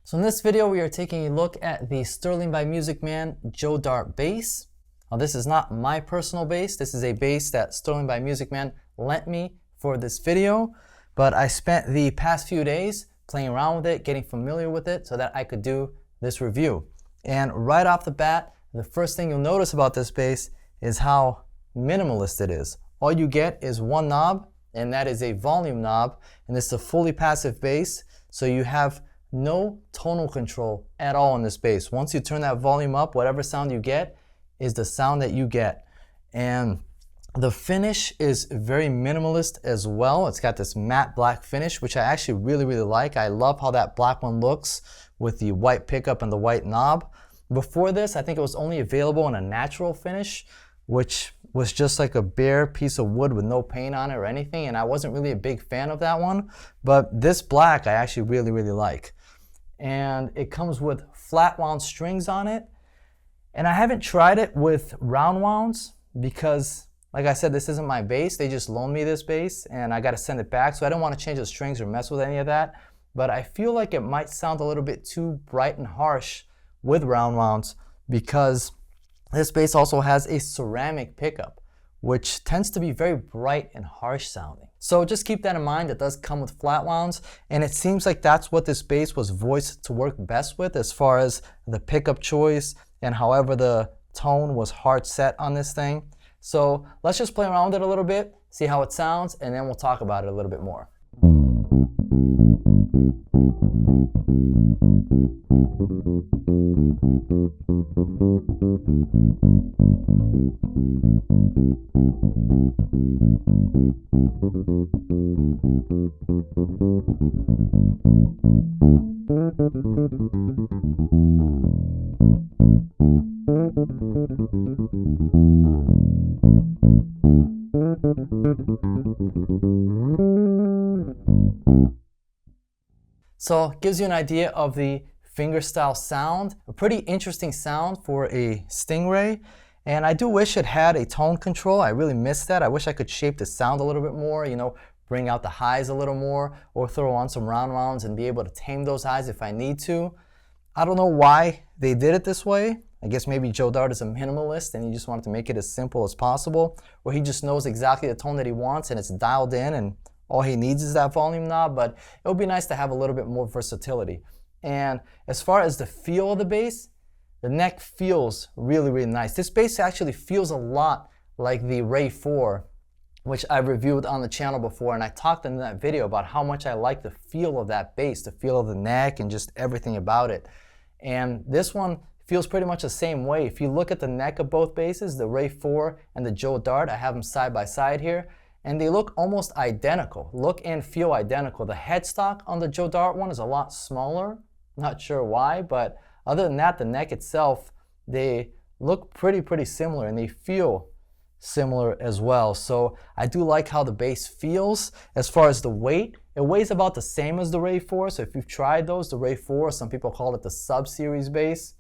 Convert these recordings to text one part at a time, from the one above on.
So in this video, we are taking a look at the Sterling by Musicman Joe Dart bass. Now this is not my personal bass. This is a bass that Sterling by Musicman lent me for this video. But I spent the past few days playing around with it, getting familiar with it so that I could do this review. And right off the bat, the first thing you'll notice about this bass is how minimalist it is. All you get is one knob, and that is a volume knob, and this is a fully passive bass, so you have no tonal control at all in this bass. Once you turn that volume up, whatever sound you get is the sound that you get. And the finish is very minimalist as well. It's got this matte black finish, which I actually really like. I love how that black one looks with the white pickup and the white knob. Before this, I think it was only available in a natural finish, which was just like a bare piece of wood with no paint on it or anything, and I wasn't really a big fan of that one. But this black I actually really like. And it comes with flat wound strings on it. And I haven't tried it with round wounds because, like I said, this isn't my bass. They just loaned me this bass and I got to send it back, so I don't want to change the strings or mess with any of that. But I feel like it might sound a little bit too bright and harsh with round wounds because this bass also has a ceramic pickup, which tends to be very bright and harsh sounding. So just keep that in mind. It does come with flat wounds, and it seems like that's what this bass was voiced to work best with as far as the pickup choice and however the tone was hard set on this thing. So let's just play around with it a little bit, see how it sounds, and then we'll talk about it a little bit more. So it gives you an idea of the fingerstyle sound, a pretty interesting sound for a Stingray. And I do wish it had a tone control. I really miss that. I wish I could shape the sound a little bit more, you know, bring out the highs a little more, or throw on some round wounds and be able to tame those highs if I need to. I don't know why they did it this way. I guess maybe Joe Dart is a minimalist and he just wanted to make it as simple as possible, or he just knows exactly the tone that he wants and it's dialed in and all he needs is that volume knob. But it would be nice to have a little bit more versatility. And as far as the feel of the bass, the neck feels really nice. This bass actually feels a lot like the Ray 4, which I reviewed on the channel before, and I talked in that video about how much I like the feel of that bass, the feel of the neck and just everything about it. And this one feels pretty much the same way. If you look at the neck of both basses, the Ray 4 and the Joe Dart, I have them side by side here, and they look almost identical, look and feel identical. The headstock on the Joe Dart one is a lot smaller, not sure why, but other than that, the neck itself, they look pretty similar and they feel similar as well. So I do like how the bass feels. As far as the weight, it weighs about the same as the Ray 4, so if you've tried those, the Ray 4, some people call it the sub-series bass,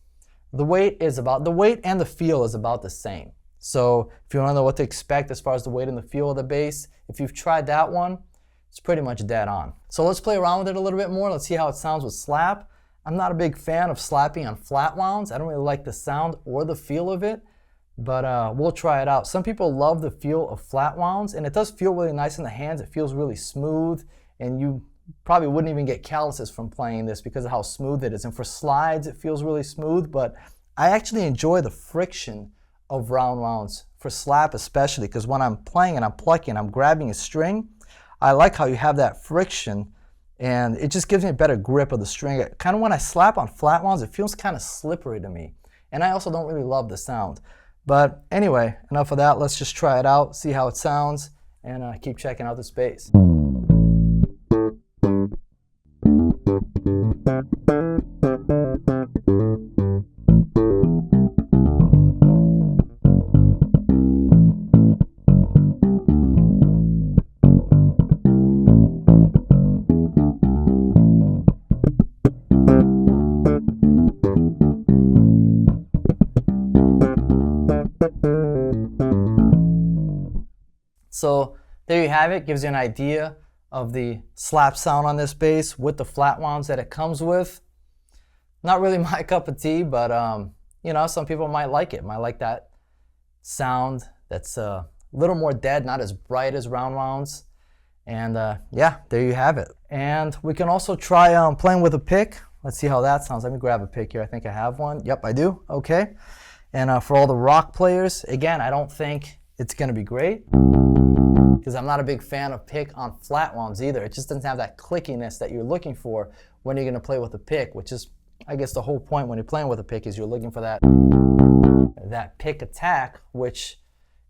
the weight and the feel is about the same. So if you want to know what to expect as far as the weight and the feel of the bass, if you've tried that one, it's pretty much dead on. So let's play around with it a little bit more. Let's see how it sounds with slap. I'm not a big fan of slapping on flat wounds. I don't really like the sound or the feel of it, but we'll try it out. Some people love the feel of flat wounds, and it does feel really nice in the hands. It feels really smooth, and you probably wouldn't even get calluses from playing this because of how smooth it is. And for slides, it feels really smooth, but I actually enjoy the friction of round wounds, for slap especially, because when I'm playing and I'm plucking, I'm grabbing a string, I like how you have that friction and it just gives me a better grip of the string. Kind of when I slap on flat wounds, it feels kind of slippery to me. And I also don't really love the sound. But anyway, enough of that. Let's just try it out, see how it sounds, and keep checking out this bass. So there you have it. Gives you an idea of the slap sound on this bass with the flat wounds that it comes with. Not really my cup of tea, but you know, some people might like it. Might like that sound that's a little more dead, not as bright as round wounds. And yeah, there you have it. And we can also try playing with a pick. Let's see how that sounds. Let me grab a pick here. I think I have one. Yep, I do. Okay. And for all the rock players, again, I don't think it's going to be great because I'm not a big fan of pick on flat wounds either. It just doesn't have that clickiness that you're looking for when you're going to play with a pick, which is, I guess, the whole point when you're playing with a pick is you're looking for that pick attack, which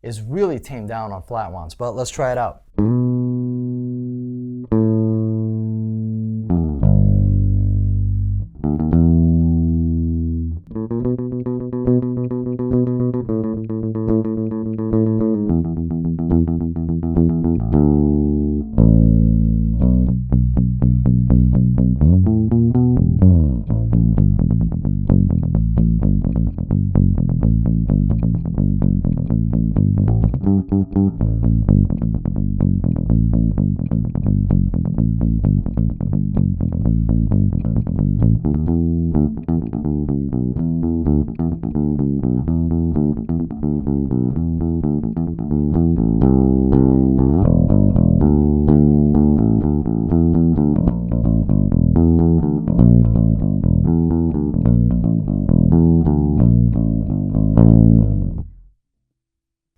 is really tamed down on flat wounds. But let's try it out.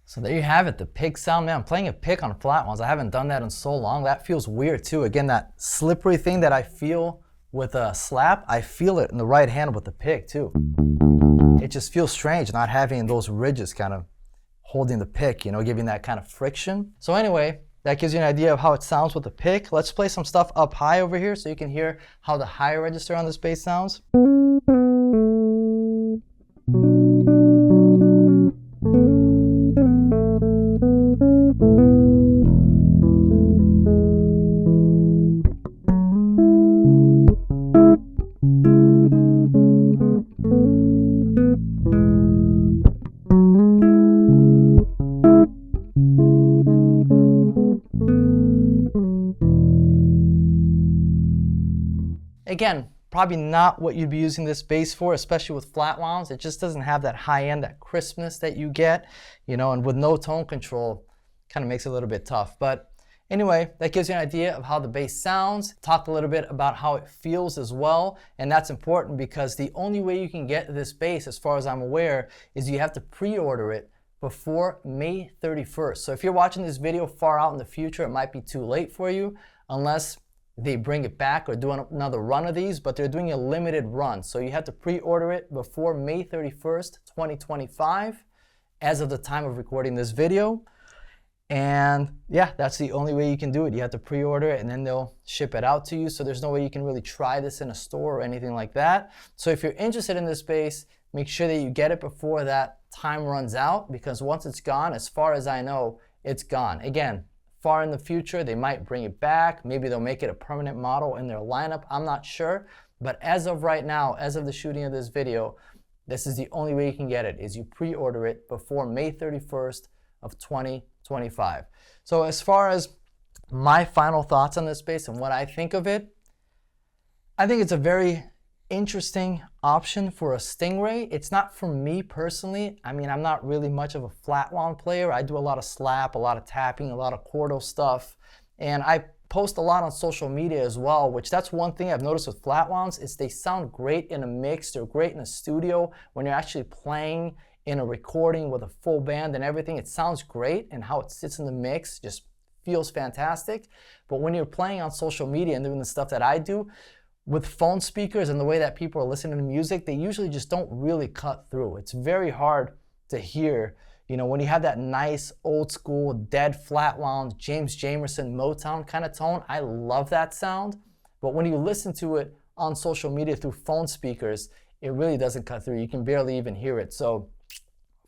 So there you have it, the pick sound. Man, I'm playing a pick on flat ones. I haven't done that in so long. That feels weird too. Again, that slippery thing that I feel with a slap, I feel it in the right hand with the pick too. It just feels strange not having those ridges kind of holding the pick, you know, giving that kind of friction. So anyway, that gives you an idea of how it sounds with the pick. Let's play some stuff up high over here so you can hear how the higher register on this bass sounds. Again, probably not what you'd be using this bass for, especially with flat wounds. It just doesn't have that high end, that crispness that you get, you know, and with no tone control, kind of makes it a little bit tough. But anyway, that gives you an idea of how the bass sounds. Talked a little bit about how it feels as well, and that's important because the only way you can get this bass, as far as I'm aware, is you have to pre-order it before May 31st. So if you're watching this video far out in the future, it might be too late for you, unless they bring it back or do another run of these, but they're doing a limited run. So you have to pre-order it before May 31st, 2025, as of the time of recording this video. And yeah, that's the only way you can do it. You have to pre-order it and then they'll ship it out to you. So there's no way you can really try this in a store or anything like that. So if you're interested in this bass, make sure that you get it before that time runs out, because once it's gone, as far as I know, it's gone. Again, far in the future, they might bring it back. Maybe they'll make it a permanent model in their lineup. I'm not sure. But as of right now, as of the shooting of this video, this is the only way you can get it, is you pre-order it before May 31st of 2025. So as far as my final thoughts on this bass and what I think of it, I think it's a very interesting option for a Stingray. It's not for me personally. I mean, I'm not really much of a flat wound player. I do a lot of slap, a lot of tapping, a lot of chordal stuff, and I post a lot on social media as well, which that's one thing I've noticed with flat wounds is they sound great in a mix. They're great in a studio. When you're actually playing in a recording with a full band and everything, it sounds great, and how it sits in the mix just feels fantastic. But when you're playing on social media and doing the stuff that I do, with phone speakers and the way that people are listening to music, they usually just don't really cut through. It's very hard to hear, you know, when you have that nice old school dead flat wound James Jamerson Motown kind of tone. I love that sound, but when you listen to it on social media through phone speakers, it really doesn't cut through. You can barely even hear it. So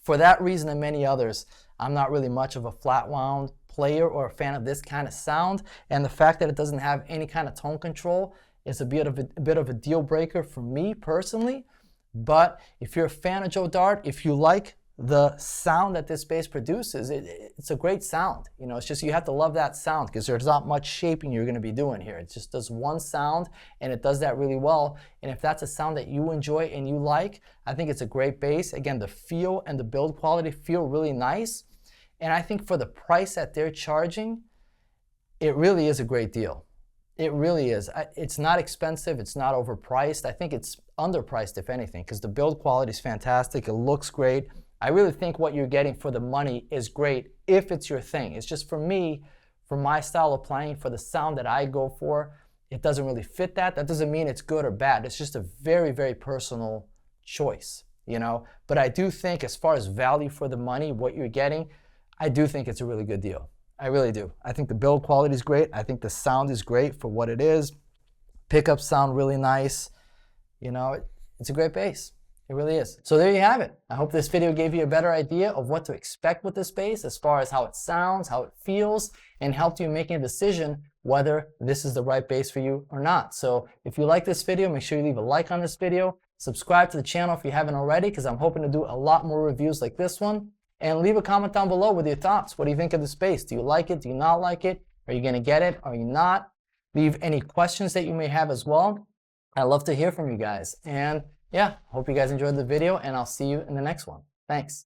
for that reason and many others, I'm not really much of a flat wound player or a fan of this kind of sound, and the fact that it doesn't have any kind of tone control is a bit of a deal breaker for me personally. But if you're a fan of Joe Dart, if you like the sound that this bass produces, it's a great sound. You know, it's just you have to love that sound because there's not much shaping you're going to be doing here. It just does one sound and it does that really well. And if that's a sound that you enjoy and you like, I think it's a great bass. Again, the feel and the build quality feel really nice. And I think for the price that they're charging, it really is a great deal. It really is. It's not expensive. It's not overpriced. I think it's underpriced, if anything, because the build quality is fantastic. It looks great. I really think what you're getting for the money is great if it's your thing. It's just for me, for my style of playing, for the sound that I go for, it doesn't really fit that. That doesn't mean it's good or bad. It's just a very, very personal choice, you know? But I do think as far as value for the money, what you're getting, I do think it's a really good deal. I really do. I think the build quality is great. I think the sound is great for what it is. Pickups sound really nice. You know, it's a great bass. It really is. So there you have it. I hope this video gave you a better idea of what to expect with this bass as far as how it sounds, how it feels, and helped you making a decision whether this is the right bass for you or not. So if you like this video, make sure you leave a like on this video. Subscribe to the channel if you haven't already, because I'm hoping to do a lot more reviews like this one. And leave a comment down below with your thoughts. What do you think of this bass? Do you like it? Do you not like it? Are you going to get it? Are you not? Leave any questions that you may have as well. I'd love to hear from you guys. And yeah, hope you guys enjoyed the video, and I'll see you in the next one. Thanks.